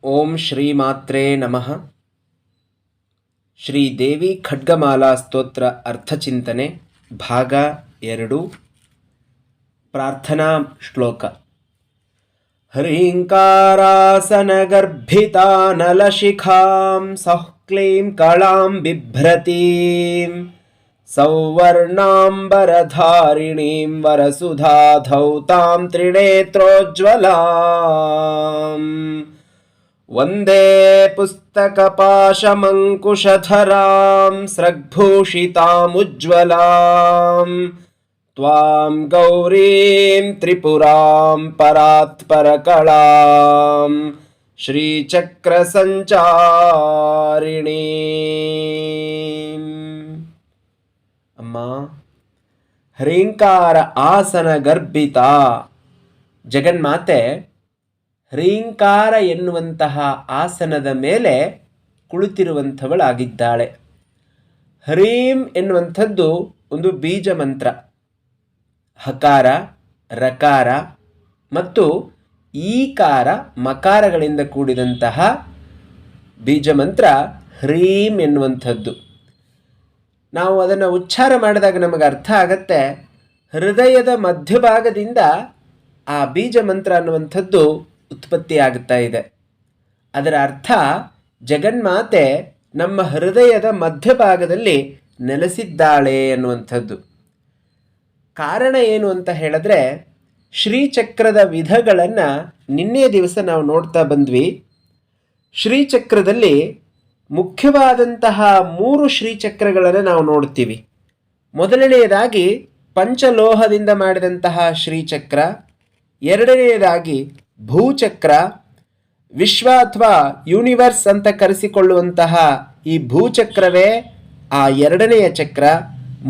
ಓಂ ಶ್ರೀಮಾತ್ರೇ ನಮಃ. ಶ್ರೀದೇವಿ ಖಡ್ಗಮಾಲಾ ಸ್ತೋತ್ರ ಅರ್ಥಚಿಂತನೆ ಭಾಗ 2. ಪ್ರಾರ್ಥನಾ ಶ್ಲೋಕ. ಹ್ರೀಂಕಾರಾಸನಗರ್ಭಿತಾನಲಶಿಖಾಂ ಸೌಃ ಕ್ಲೀಂ ಕಳಾಂ ಬಿಭ್ರತೀಂ ಸೌವರ್ಣಾಂಬರಧಾರಿಣೀಂ ವರಸುಧಾಧೌತಾಂ ತ್ರಿನೇತ್ರೋಜ್ವಲಾಂ ವಂದೇ ಪುಸ್ತಕಪಾಶಮಂಕುಶಧರಾಂ ಸ್ರಗ್ಭೂಷಿತಾಮುಜ್ವಲಾಂ ತ್ವಾಂ ಗೌರೀಂ ತ್ರಿಪುರಾಂ ಪರಾತ್ಪರಕಳಾಂ ಶ್ರೀಚಕ್ರಸಂಚಾರಿಣೀಂ. ಅಮ್ಮ, ಹ್ರೀಂಕಾರ ಆಸನ ಗರ್ಭಿತ ಜಗನ್ಮಾತೆ ಹ್ರೀಂಕಾರ ಎನ್ನುವಂತಹ ಆಸನದ ಮೇಲೆ ಕುಳಿತಿರುವಂಥವಳಾಗಿದ್ದಾಳೆ. ಹ್ರೀಂ ಎನ್ನುವಂಥದ್ದು ಒಂದು ಬೀಜ ಮಂತ್ರ. ಹಕಾರ, ರಕಾರ ಮತ್ತು ಈಕಾರ ಮಕಾರಗಳಿಂದ ಕೂಡಿದಂತಹ ಬೀಜ ಮಂತ್ರ ಹ್ರೀಂ ಎನ್ನುವಂಥದ್ದು. ನಾವು ಅದನ್ನು ಉಚ್ಚಾರ ಮಾಡಿದಾಗ ನಮಗೆ ಅರ್ಥ ಆಗತ್ತೆ, ಹೃದಯದ ಮಧ್ಯಭಾಗದಿಂದ ಆ ಬೀಜ ಮಂತ್ರ ಅನ್ನುವಂಥದ್ದು ಉತ್ಪತ್ತಿಯಾಗುತ್ತಾ ಇದೆ. ಅದರ ಅರ್ಥ, ಜಗನ್ಮಾತೆ ನಮ್ಮ ಹೃದಯದ ಮಧ್ಯಭಾಗದಲ್ಲಿ ನೆಲೆಸಿದ್ದಾಳೆ ಅನ್ನುವಂಥದ್ದು. ಕಾರಣ ಏನು ಅಂತ ಹೇಳಿದ್ರೆ, ಶ್ರೀಚಕ್ರದ ವಿಧಗಳನ್ನು ನಿನ್ನೆಯ ದಿವಸ ನಾವು ನೋಡ್ತಾ ಬಂದ್ವಿ. ಶ್ರೀಚಕ್ರದಲ್ಲಿ ಮುಖ್ಯವಾದಂತಹ 3 ಶ್ರೀಚಕ್ರಗಳನ್ನು ನಾವು ನೋಡ್ತೀವಿ. ಮೊದಲನೆಯದಾಗಿ ಪಂಚಲೋಹದಿಂದ ಮಾಡಿದಂತಹ ಶ್ರೀಚಕ್ರ, ಎರಡನೆಯದಾಗಿ ಭೂಚಕ್ರ, ವಿಶ್ವ ಅಥವಾ ಯೂನಿವರ್ಸ್ ಅಂತ ಕರೆಸಿಕೊಳ್ಳುವಂತಹ ಈ ಭೂಚಕ್ರವೇ ಆ ಎರಡನೆಯ ಚಕ್ರ,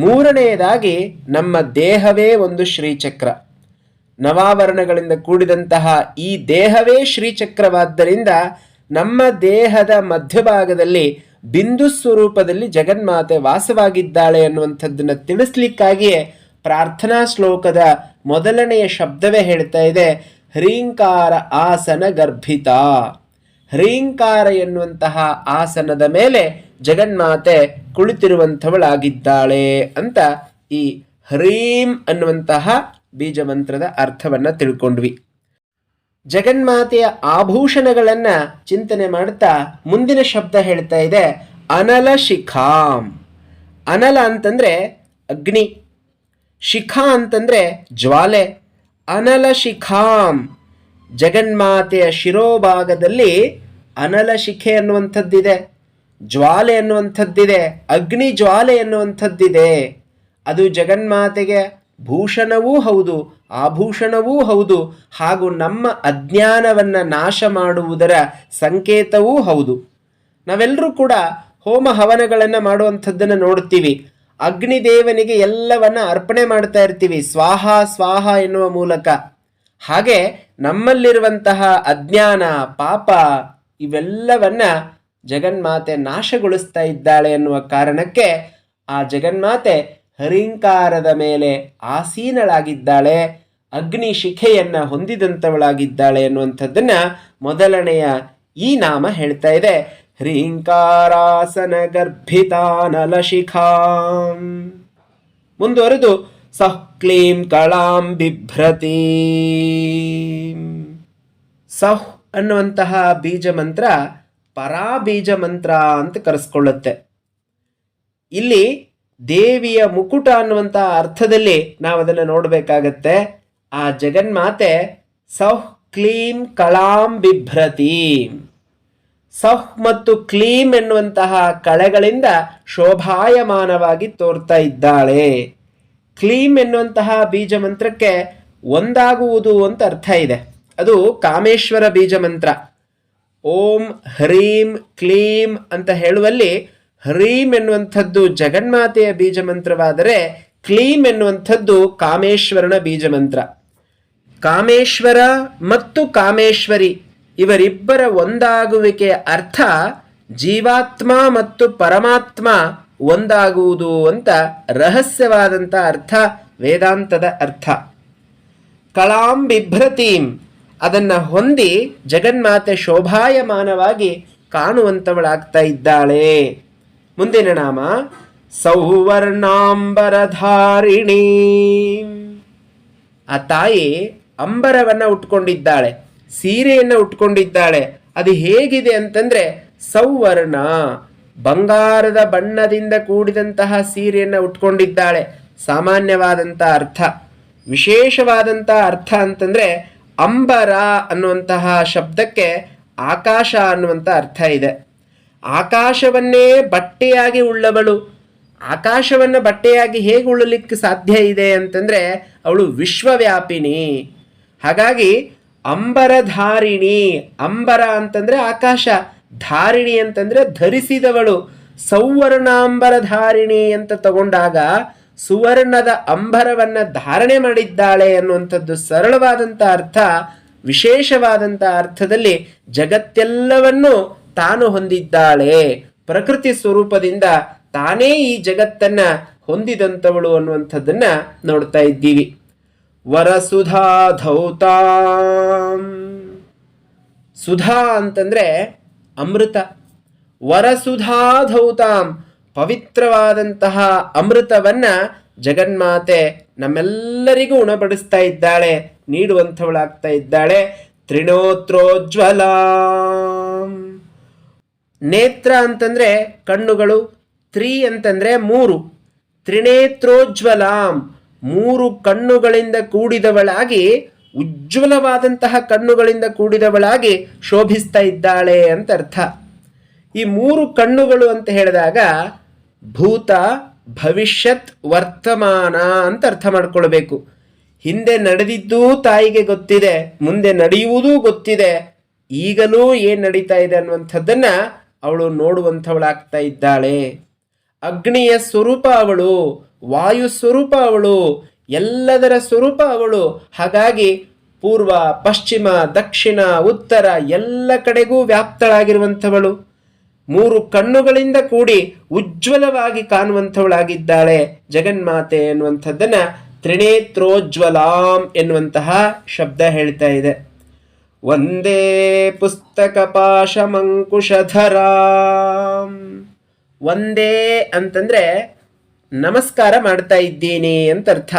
ಮೂರನೆಯದಾಗಿ ನಮ್ಮ ದೇಹವೇ ಒಂದು ಶ್ರೀಚಕ್ರ. ನವಾವರಣಗಳಿಂದ ಕೂಡಿದಂತಹ ಈ ದೇಹವೇ ಶ್ರೀಚಕ್ರವಾದ್ದರಿಂದ ನಮ್ಮ ದೇಹದ ಮಧ್ಯಭಾಗದಲ್ಲಿ ಬಿಂದು ಸ್ವರೂಪದಲ್ಲಿ ಜಗನ್ಮಾತೆ ವಾಸವಾಗಿದ್ದಾಳೆ ಅನ್ನುವಂಥದ್ದನ್ನು ತಿಳಿಸ್ಲಿಕ್ಕಾಗಿಯೇ ಪ್ರಾರ್ಥನಾ ಶ್ಲೋಕದ ಮೊದಲನೆಯ ಶಬ್ದವೇ ಹೇಳ್ತಾ ಇದೆ, ಹ್ರೀಂಕಾರ ಆಸನ ಗರ್ಭಿತ. ಹ್ರೀಂಕಾರ ಎನ್ನುವಂತಹ ಆಸನದ ಮೇಲೆ ಜಗನ್ಮಾತೆ ಕುಳಿತಿರುವಂಥವಳಾಗಿದ್ದಾಳೆ ಅಂತ ಈ ಹ್ರೀಂ ಅನ್ನುವಂತಹ ಬೀಜ ಮಂತ್ರದ ಅರ್ಥವನ್ನು ತಿಳ್ಕೊಂಡ್ವಿ. ಜಗನ್ಮಾತೆಯ ಆಭೂಷಣಗಳನ್ನು ಚಿಂತನೆ ಮಾಡ್ತಾ ಮುಂದಿನ ಶಬ್ದ ಹೇಳ್ತಾ ಇದೆ, ಅನಲ ಶಿಖಾಂ. ಅನಲ ಅಂತಂದರೆ ಅಗ್ನಿ, ಶಿಖಾ ಅಂತಂದರೆ ಜ್ವಾಲೆ. ಅನಲ ಶಿಖಾಂ, ಜಗನ್ಮಾತೆಯ ಶಿರೋಭಾಗದಲ್ಲಿ ಅನಲ ಶಿಖೆ ಅನ್ನುವಂಥದ್ದಿದೆ, ಜ್ವಾಲೆ ಅನ್ನುವಂಥದ್ದಿದೆ, ಅಗ್ನಿ ಜ್ವಾಲೆ ಅನ್ನುವಂಥದ್ದಿದೆ. ಅದು ಜಗನ್ಮಾತೆಗೆ ಭೂಷಣವೂ ಹೌದು, ಆಭೂಷಣವೂ ಹೌದು, ಹಾಗೂ ನಮ್ಮ ಅಜ್ಞಾನವನ್ನು ನಾಶ ಮಾಡುವುದರ ಸಂಕೇತವೂ ಹೌದು. ನಾವೆಲ್ಲರೂ ಕೂಡ ಹೋಮ ಹವನಗಳನ್ನು ಮಾಡುವಂಥದ್ದನ್ನು ನೋಡ್ತೀವಿ. ಅಗ್ನಿದೇವನಿಗೆ ಎಲ್ಲವನ್ನ ಅರ್ಪಣೆ ಮಾಡ್ತಾ ಇರ್ತೀವಿ, ಸ್ವಾಹ ಸ್ವಾಹ ಎನ್ನುವ ಮೂಲಕ. ಹಾಗೆ ನಮ್ಮಲ್ಲಿರುವಂತಹ ಅಜ್ಞಾನ, ಪಾಪ ಇವೆಲ್ಲವನ್ನ ಜಗನ್ಮಾತೆ ನಾಶಗೊಳಿಸ್ತಾ ಇದ್ದಾಳೆ ಎನ್ನುವ ಕಾರಣಕ್ಕೆ ಆ ಜಗನ್ಮಾತೆ ಹ್ರೀಂಕಾರದ ಮೇಲೆ ಆಸೀನಳಾಗಿದ್ದಾಳೆ, ಅಗ್ನಿ ಶಿಖೆಯನ್ನು ಹೊಂದಿದಂಥವಳಾಗಿದ್ದಾಳೆ ಎನ್ನುವಂಥದ್ದನ್ನು ಮೊದಲನೆಯ ಈ ನಾಮ ಹೇಳ್ತಾ ಇದೆ, ಹ್ರೀಂಕಾರಾಸನ ಗರ್ಭಿತಾನಲಶಿಖಾಂ. ಮುಂದುವರೆದು ಸೌಃ ಕ್ಲೀಂ ಕಳಾಂ ಬಿಭ್ರತೀಂ. ಸೌಃ ಅನ್ನುವಂತಹ ಬೀಜ ಮಂತ್ರ ಪರಾಬೀಜ ಮಂತ್ರ ಅಂತ ಕರೆಸ್ಕೊಳ್ಳುತ್ತೆ. ಇಲ್ಲಿ ದೇವಿಯ ಮುಕುಟ ಅನ್ನುವಂತಹ ಅರ್ಥದಲ್ಲಿ ನಾವು ಅದನ್ನು ನೋಡಬೇಕಾಗತ್ತೆ. ಆ ಜಗನ್ಮಾತೆ ಸೌಃ ಕ್ಲೀಂ ಕಳಾಂ ಬಿಭ್ರತೀಂ. ಸೌಃ ಮತ್ತು ಕ್ಲೀಂ ಎನ್ನುವಂತಹ ಕಳೆಗಳಿಂದ ಶೋಭಾಯಮಾನವಾಗಿ ತೋರ್ತಾ ಇದ್ದಾಳೆ. ಕ್ಲೀಂ ಎನ್ನುವಂತಹ ಬೀಜ ಮಂತ್ರಕ್ಕೆ ಒಂದಾಗುವುದು ಅಂತ ಅರ್ಥ ಇದೆ. ಅದು ಕಾಮೇಶ್ವರ ಬೀಜ ಮಂತ್ರ. ಓಂ ಹ್ರೀಂ ಕ್ಲೀಂ ಅಂತ ಹೇಳುವಲ್ಲಿ ಹ್ರೀಂ ಎನ್ನುವಂಥದ್ದು ಜಗನ್ಮಾತೆಯ ಬೀಜ ಮಂತ್ರವಾದರೆ ಕ್ಲೀಂ ಎನ್ನುವಂಥದ್ದು ಕಾಮೇಶ್ವರನ ಬೀಜ ಮಂತ್ರ. ಕಾಮೇಶ್ವರ ಮತ್ತು ಕಾಮೇಶ್ವರಿ ಇವರಿಬ್ಬರ ಒಂದಾಗುವಿಕೆಯ ಅರ್ಥ ಜೀವಾತ್ಮ ಮತ್ತು ಪರಮಾತ್ಮ ಒಂದಾಗುವುದು ಅಂತ ರಹಸ್ಯವಾದಂಥ ಅರ್ಥ, ವೇದಾಂತದ ಅರ್ಥ. ಕಳಾಂ ಬಿಭ್ರತೀಂ, ಅದನ್ನು ಹೊಂದಿ ಜಗನ್ಮಾತೆ ಶೋಭಾಯಮಾನವಾಗಿ ಕಾಣುವಂಥವಳಾಗ್ತಾ ಇದ್ದಾಳೆ. ಮುಂದಿನ ನಾಮ ಸೌವರ್ಣಾಂಬರಧಾರಿಣಿ. ಆ ತಾಯಿ ಅಂಬರವನ್ನು ಉಟ್ಕೊಂಡಿದ್ದಾಳೆ, ಸೀರೆಯನ್ನು ಉಟ್ಕೊಂಡಿದ್ದಾಳೆ. ಅದು ಹೇಗಿದೆ ಅಂತಂದರೆ ಸೌವರ್ಣ, ಬಂಗಾರದ ಬಣ್ಣದಿಂದ ಕೂಡಿದಂತಹ ಸೀರೆಯನ್ನು ಉಟ್ಕೊಂಡಿದ್ದಾಳೆ. ಸಾಮಾನ್ಯವಾದಂಥ ಅರ್ಥ. ವಿಶೇಷವಾದಂಥ ಅರ್ಥ ಅಂತಂದರೆ ಅಂಬರ ಅನ್ನುವಂತಹ ಶಬ್ದಕ್ಕೆ ಆಕಾಶ ಅನ್ನುವಂಥ ಅರ್ಥ ಇದೆ. ಆಕಾಶವನ್ನೇ ಬಟ್ಟೆಯಾಗಿ ಉಳ್ಳವಳು. ಆಕಾಶವನ್ನು ಬಟ್ಟೆಯಾಗಿ ಹೇಗೆ ಉಳ್ಳಲಿಕ್ಕೆ ಸಾಧ್ಯ ಇದೆ ಅಂತಂದರೆ ಅವಳು ವಿಶ್ವವ್ಯಾಪಿನಿ. ಹಾಗಾಗಿ ಅಂಬರಧಾರಿಣಿ. ಅಂಬರ ಅಂತಂದರೆ ಆಕಾಶ, ಧಾರಿಣಿ ಅಂತಂದರೆ ಧರಿಸಿದವಳು. ಸೌವರ್ಣಾಂಬರಧಾರಿಣಿ ಅಂತ ತಗೊಂಡಾಗ ಸುವರ್ಣದ ಅಂಬರವನ್ನು ಧಾರಣೆ ಮಾಡಿದ್ದಾಳೆ ಅನ್ನುವಂಥದ್ದು ಸರಳವಾದಂಥ ಅರ್ಥ. ವಿಶೇಷವಾದಂಥ ಅರ್ಥದಲ್ಲಿ ಜಗತ್ತೆಲ್ಲವನ್ನೂ ತಾನು ಹೊಂದಿದ್ದಾಳೆ. ಪ್ರಕೃತಿ ಸ್ವರೂಪದಿಂದ ತಾನೇ ಈ ಜಗತ್ತನ್ನು ಹೊಂದಿದಂಥವಳು ಅನ್ನುವಂಥದ್ದನ್ನು ನೋಡ್ತಾ ಇದ್ದೀವಿ. ವರಸುಧಾ ಧೌತಾಂ. ಸುಧಾ ಅಂತಂದರೆ ಅಮೃತ. ವರಸುಧಾ ಧೌತಾಂ, ಪವಿತ್ರವಾದಂತಹ ಅಮೃತವನ್ನು ಜಗನ್ಮಾತೆ ನಮ್ಮೆಲ್ಲರಿಗೂ ಉಣಬಡಿಸ್ತಾ ಇದ್ದಾಳೆ, ನೀಡುವಂಥವಳಾಗ್ತಾ ಇದ್ದಾಳೆ. ತ್ರಿನೋತ್ರೋಜ್ವಲ. ನೇತ್ರ ಅಂತಂದರೆ ಕಣ್ಣುಗಳು, ತ್ರಿ ಅಂತಂದರೆ ಮೂರು, ತ್ರಿನೇತ್ರೋಜ್ವಲಾಂ, ಮೂರು ಕಣ್ಣುಗಳಿಂದ ಕೂಡಿದವಳಾಗಿ, ಉಜ್ವಲವಾದಂತಹ ಕಣ್ಣುಗಳಿಂದ ಕೂಡಿದವಳಾಗಿ ಶೋಭಿಸ್ತಾ ಇದ್ದಾಳೆ ಅಂತ ಅರ್ಥ. ಈ ಮೂರು ಕಣ್ಣುಗಳು ಅಂತ ಹೇಳಿದಾಗ ಭೂತ, ಭವಿಷ್ಯತ್, ವರ್ತಮಾನ ಅಂತ ಅರ್ಥ ಮಾಡ್ಕೊಳ್ಬೇಕು. ಹಿಂದೆ ನಡೆದಿದ್ದೂ ತಾಯಿಗೆ ಗೊತ್ತಿದೆ, ಮುಂದೆ ನಡೆಯುವುದೂ ಗೊತ್ತಿದೆ, ಈಗಲೂ ಏನು ನಡೀತಾ ಇದೆ ಅನ್ನುವಂಥದ್ದನ್ನು ಅವಳು ನೋಡುವಂಥವಳಾಗ್ತಾ ಇದ್ದಾಳೆ. ಅಗ್ನಿಯ ಸ್ವರೂಪ ಅವಳು, ವಾಯು ಸ್ವರೂಪ ಅವಳು, ಎಲ್ಲದರ ಸ್ವರೂಪ ಅವಳು. ಹಾಗಾಗಿ ಪೂರ್ವ, ಪಶ್ಚಿಮ, ದಕ್ಷಿಣ, ಉತ್ತರ ಎಲ್ಲ ಕಡೆಗೂ ವ್ಯಾಪ್ತಳಾಗಿರುವಂಥವಳು. ಮೂರು ಕಣ್ಣುಗಳಿಂದ ಕೂಡಿ ಉಜ್ವಲವಾಗಿ ಕಾಣುವಂಥವಳಾಗಿದ್ದಾಳೆ ಜಗನ್ಮಾತೆ ಎನ್ನುವಂಥದ್ದನ್ನು ತ್ರಿನೇತ್ರೋಜ್ವಲಾಂ ಎನ್ನುವಂತಹ ಶಬ್ದ ಹೇಳ್ತಾ ಇದೆ. ಒಂದೇ ಪುಸ್ತಕ ಪಾಶಮಂಕುಶಧರಾಂ. ಒಂದೇ ಅಂತಂದರೆ ನಮಸ್ಕಾರ ಮಾಡ್ತಾ ಇದ್ದೀನಿ ಅಂತ ಅರ್ಥ.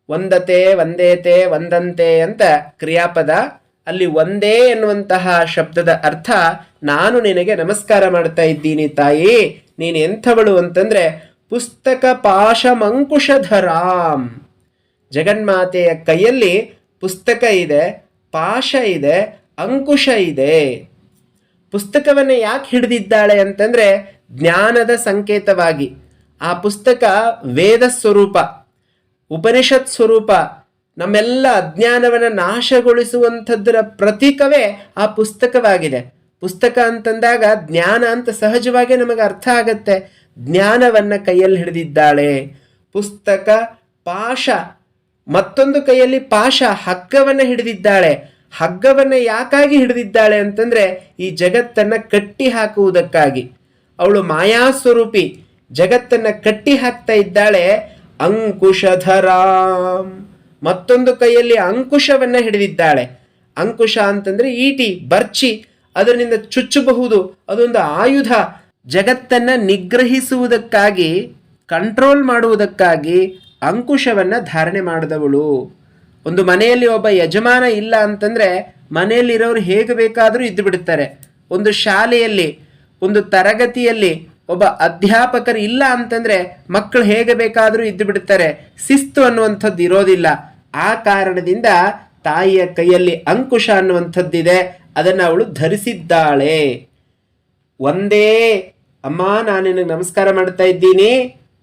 ಒಂದತೆ, ಒಂದೇತೆ, ಒಂದಂತೆ ಅಂತ ಕ್ರಿಯಾಪದ. ಅಲ್ಲಿ ಒಂದೇ ಎನ್ನುವಂತಹ ಶಬ್ದದ ಅರ್ಥ ನಾನು ನಿನಗೆ ನಮಸ್ಕಾರ ಮಾಡ್ತಾ ಇದ್ದೀನಿ ತಾಯಿ, ನೀನು ಎಂಥವಳು ಅಂತಂದರೆ ಪುಸ್ತಕ ಪಾಶಮಂಕುಶಧರಾಂ. ಜಗನ್ಮಾತೆಯ ಕೈಯಲ್ಲಿ ಪುಸ್ತಕ ಇದೆ, ಪಾಶ ಇದೆ, ಅಂಕುಶ ಇದೆ. ಪುಸ್ತಕವನ್ನು ಯಾಕೆ ಹಿಡಿದಿದ್ದಾಳೆ ಅಂತಂದರೆ ಜ್ಞಾನದ ಸಂಕೇತವಾಗಿ. ಆ ಪುಸ್ತಕ ವೇದ ಸ್ವರೂಪ, ಉಪನಿಷತ್ ಸ್ವರೂಪ. ನಮ್ಮೆಲ್ಲ ಅಜ್ಞಾನವನ್ನು ನಾಶಗೊಳಿಸುವಂಥದ್ದರ ಪ್ರತೀಕವೇ ಆ ಪುಸ್ತಕವಾಗಿದೆ. ಪುಸ್ತಕ ಅಂತಂದಾಗ ಜ್ಞಾನ ಅಂತ ಸಹಜವಾಗಿ ನಮಗೆ ಅರ್ಥ ಆಗತ್ತೆ. ಜ್ಞಾನವನ್ನು ಕೈಯಲ್ಲಿ ಹಿಡಿದಿದ್ದಾಳೆ. ಪುಸ್ತಕ, ಪಾಶ, ಮತ್ತೊಂದು ಕೈಯಲ್ಲಿ ಪಾಶ, ಹಗ್ಗವನ್ನು ಹಿಡಿದಿದ್ದಾಳೆ. ಹಗ್ಗವನ್ನು ಯಾಕಾಗಿ ಹಿಡಿದಿದ್ದಾಳೆ ಅಂತಂದರೆ ಈ ಜಗತ್ತನ್ನು ಕಟ್ಟಿ ಹಾಕುವುದಕ್ಕಾಗಿ. ಅವಳು ಮಾಯಾಸ್ವರೂಪಿ, ಜಗತ್ತನ್ನು ಕಟ್ಟಿ ಹಾಕ್ತಾ ಇದ್ದಾಳೆ. ಅಂಕುಶಧರಾಂ, ಮತ್ತೊಂದು ಕೈಯಲ್ಲಿ ಅಂಕುಶವನ್ನು ಹಿಡಿದಿದ್ದಾಳೆ. ಅಂಕುಶ ಅಂತಂದರೆ ಈಟಿ, ಬರ್ಚಿ, ಅದರಿಂದ ಚುಚ್ಚಬಹುದು. ಅದೊಂದು ಆಯುಧ. ಜಗತ್ತನ್ನು ನಿಗ್ರಹಿಸುವುದಕ್ಕಾಗಿ, ಕಂಟ್ರೋಲ್ ಮಾಡುವುದಕ್ಕಾಗಿ ಅಂಕುಶವನ್ನು ಧಾರಣೆ ಮಾಡಿದವಳು. ಒಂದು ಮನೆಯಲ್ಲಿ ಒಬ್ಬ ಯಜಮಾನ ಇಲ್ಲ ಅಂತಂದರೆ ಮನೆಯಲ್ಲಿರೋರು ಹೇಗೆ ಬೇಕಾದರೂ ಇದ್ದು ಬಿಡ್ತಾರೆ. ಒಂದು ಶಾಲೆಯಲ್ಲಿ, ಒಂದು ತರಗತಿಯಲ್ಲಿ ಒಬ್ಬ ಅಧ್ಯಾಪಕರು ಇಲ್ಲ ಅಂತಂದರೆ ಮಕ್ಕಳು ಹೇಗೆ ಬೇಕಾದರೂ ಇದ್ದು ಬಿಡ್ತಾರೆ. ಶಿಸ್ತು ಅನ್ನುವಂಥದ್ದು ಇರೋದಿಲ್ಲ. ಆ ಕಾರಣದಿಂದ ತಾಯಿಯ ಕೈಯಲ್ಲಿ ಅಂಕುಶ ಅನ್ನುವಂಥದ್ದಿದೆ, ಅದನ್ನು ಅವಳು ಧರಿಸಿದ್ದಾಳೆ. ಒಂದೇ ಅಮ್ಮ, ನಾನು ನಿನಗೆ ನಮಸ್ಕಾರ ಮಾಡ್ತಾ ಇದ್ದೀನಿ.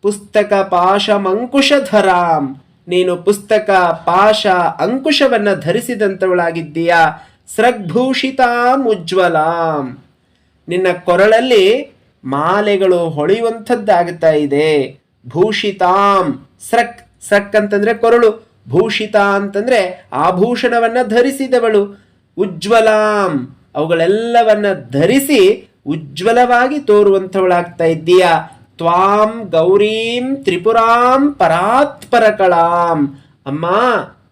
ಪುಸ್ತಕ ಪಾಶಮಂಕುಶಧರಾಂ, ನೀನು ಪುಸ್ತಕ, ಪಾಶ, ಅಂಕುಶವನ್ನು ಧರಿಸಿದಂಥವಳಾಗಿದ್ದೀಯಾ. ಸ್ರಗ್ಭೂಷಿತಾಂ ಉಜ್ವಲಾಂ, ನಿನ್ನ ಕೊರಳಲ್ಲಿ ಮಾಲೆಗಳು ಹೊಳೆಯುವಂಥದ್ದಾಗುತ್ತಾ ಇದೆ. ಭೂಷಿತಾಂ, ಸ್ರಕ್, ಸ್ರಕ್ ಅಂತಂದರೆ ಕೊರಳು, ಭೂಷಿತ ಅಂತಂದರೆ ಆಭೂಷಣವನ್ನು ಧರಿಸಿದವಳು. ಉಜ್ವಲಾಂ, ಅವುಗಳೆಲ್ಲವನ್ನು ಧರಿಸಿ ಉಜ್ವಲವಾಗಿ ತೋರುವಂಥವಳಾಗ್ತಾ ಇದ್ದೀಯಾ. ತ್ವಾಂ ಗೌರೀಂ ತ್ರಿಪುರಾಂ ಪರಾತ್ಪರಕಳಾಂ. ಅಮ್ಮ,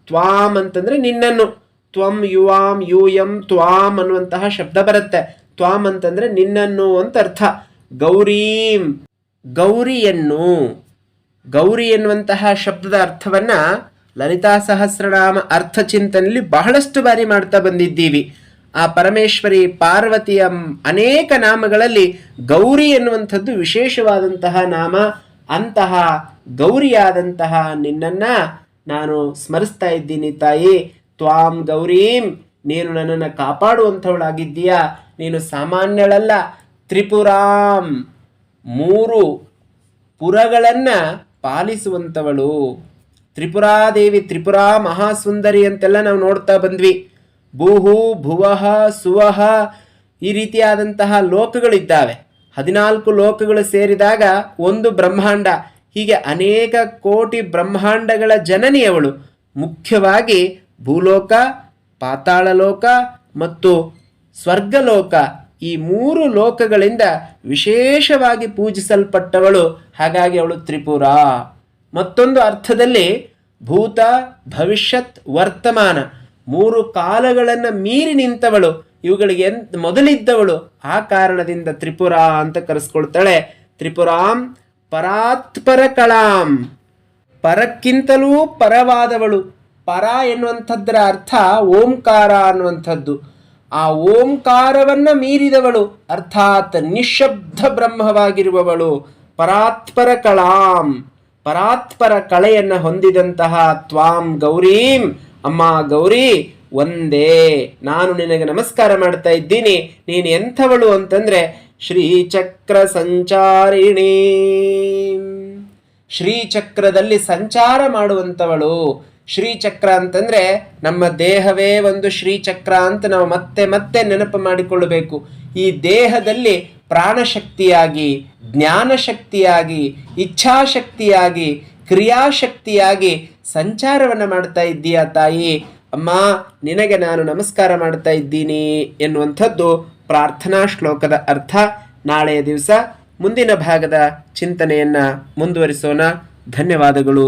ತ್ವಾಂ ಅಂತಂದರೆ ನಿನ್ನನ್ನು, ತ್ವಂ ಯುವಾಂ ಯೂಯಂ ತ್ವಾಂ ಅನ್ನುವಂತಹ ಶಬ್ದ ಬರುತ್ತೆ. ತ್ವಾಂ ಅಂತಂದ್ರೆ ನಿನ್ನನ್ನು ಅಂತ ಅರ್ಥ. ಗೌರೀಂ, ಗೌರಿಯನ್ನು. ಗೌರಿ ಎನ್ನುವಂತಹ ಶಬ್ದದ ಅರ್ಥವನ್ನ ಲಲಿತಾ ಸಹಸ್ರನಾಮ ಅರ್ಥಚಿಂತನೆಯಲ್ಲಿ ಬಹಳಷ್ಟು ಬಾರಿ ಮಾಡ್ತಾ ಬಂದಿದ್ದೀವಿ. ಆ ಪರಮೇಶ್ವರಿ ಪಾರ್ವತಿಯ ಅನೇಕ ನಾಮಗಳಲ್ಲಿ ಗೌರಿ ಎನ್ನುವಂಥದ್ದು ವಿಶೇಷವಾದಂತಹ ನಾಮ. ಅಂತಹ ಗೌರಿಯಾದಂತಹ ನಿನ್ನನ್ನ ನಾನು ಸ್ಮರಿಸ್ತಾ ಇದ್ದೀನಿ ತಾಯಿ. ತ್ವಾಂ ಗೌರೀಂ, ನೀನು ನನ್ನನ್ನು ಕಾಪಾಡುವಂಥವಳಾಗಿದ್ದೀಯಾ. ನೀನು ಸಾಮಾನ್ಯಳಲ್ಲ. ತ್ರಿಪುರಾಂ, 3 ಪುರಗಳನ್ನು ಪಾಲಿಸುವಂಥವಳು. ತ್ರಿಪುರಾದೇವಿ, ತ್ರಿಪುರಾ ಮಹಾಸುಂದರಿ ಅಂತೆಲ್ಲ ನಾವು ನೋಡ್ತಾ ಬಂದ್ವಿ. ಭೂಹು ಭುವಃ ಸುವಹ ಈ ರೀತಿಯಾದಂತಹ ಲೋಕಗಳಿದ್ದಾವೆ. 14 ಲೋಕಗಳು ಸೇರಿದಾಗ ಒಂದು ಬ್ರಹ್ಮಾಂಡ. ಹೀಗೆ ಅನೇಕ ಕೋಟಿ ಬ್ರಹ್ಮಾಂಡಗಳ ಜನನಿಯವಳು. ಮುಖ್ಯವಾಗಿ ಭೂಲೋಕ, ಪಾತಾಳಲೋಕ ಮತ್ತು ಸ್ವರ್ಗಲೋಕ, ಈ 3 ಲೋಕಗಳಿಂದ ವಿಶೇಷವಾಗಿ ಪೂಜಿಸಲ್ಪಟ್ಟವಳು. ಹಾಗಾಗಿ ಅವಳು ತ್ರಿಪುರ. ಮತ್ತೊಂದು ಅರ್ಥದಲ್ಲಿ ಭೂತ, ಭವಿಷ್ಯತ್, ವರ್ತಮಾನ 3 ಕಾಲಗಳನ್ನು ಮೀರಿ ನಿಂತವಳು. ಇವುಗಳಿಗೆ ಮೊದಲಿದ್ದವಳು. ಆ ಕಾರಣದಿಂದ ತ್ರಿಪುರ ಅಂತ ಕರೆಸ್ಕೊಳ್ತಾಳೆ. ತ್ರಿಪುರಾಂ ಪರಾತ್ಪರ ಕಳಾಂ, ಪರಕ್ಕಿಂತಲೂ ಪರವಾದವಳು. ಪರ ಎನ್ನುವಂಥದ್ದರ ಅರ್ಥ ಓಂಕಾರ ಅನ್ನುವಂಥದ್ದು. ಆ ಓಂಕಾರವನ್ನ ಮೀರಿದವಳು, ಅರ್ಥಾತ್ ನಿಶಬ್ದ ಬ್ರಹ್ಮವಾಗಿರುವವಳು. ಪರಾತ್ಪರ ಕಳಾಂ, ಪರಾತ್ಪರ ಕಳೆಯನ್ನು ಹೊಂದಿದಂತಹ ತ್ವಾಂ ಗೌರೀಂ, ಅಮ್ಮ ಗೌರಿ ಒಂದೇ, ನಾನು ನಿನಗೆ ನಮಸ್ಕಾರ ಮಾಡ್ತಾ ಇದ್ದೀನಿ. ನೀನು ಎಂಥವಳು ಅಂತಂದ್ರೆ ಶ್ರೀಚಕ್ರ ಸಂಚಾರಿಣಿ, ಶ್ರೀಚಕ್ರದಲ್ಲಿ ಸಂಚಾರ ಮಾಡುವಂಥವಳು. ಶ್ರೀಚಕ್ರ ಅಂತಂದ್ರೆ ನಮ್ಮ ದೇಹವೇ ಒಂದು ಶ್ರೀಚಕ್ರ ಅಂತ ನಾವು ಮತ್ತೆ ಮತ್ತೆ ನೆನಪು ಮಾಡಿಕೊಳ್ಳಬೇಕು. ಈ ದೇಹದಲ್ಲಿ ಪ್ರಾಣಶಕ್ತಿಯಾಗಿ, ಜ್ಞಾನಶಕ್ತಿಯಾಗಿ, ಇಚ್ಛಾಶಕ್ತಿಯಾಗಿ, ಕ್ರಿಯಾಶಕ್ತಿಯಾಗಿ ಸಂಚಾರವನ್ನು ಮಾಡ್ತಾ ಇದ್ದೀಯಾ ತಾಯಿ. ಅಮ್ಮ ನಿನಗೆ ನಾನು ನಮಸ್ಕಾರ ಮಾಡ್ತಾ ಇದ್ದೀನಿ ಎನ್ನುವಂಥದ್ದು ಪ್ರಾರ್ಥನಾ ಶ್ಲೋಕದ ಅರ್ಥ. ನಾಳೆಯ ದಿವಸ ಮುಂದಿನ ಭಾಗದ ಚಿಂತನೆಯನ್ನು ಮುಂದುವರಿಸೋಣ. ಧನ್ಯವಾದಗಳು.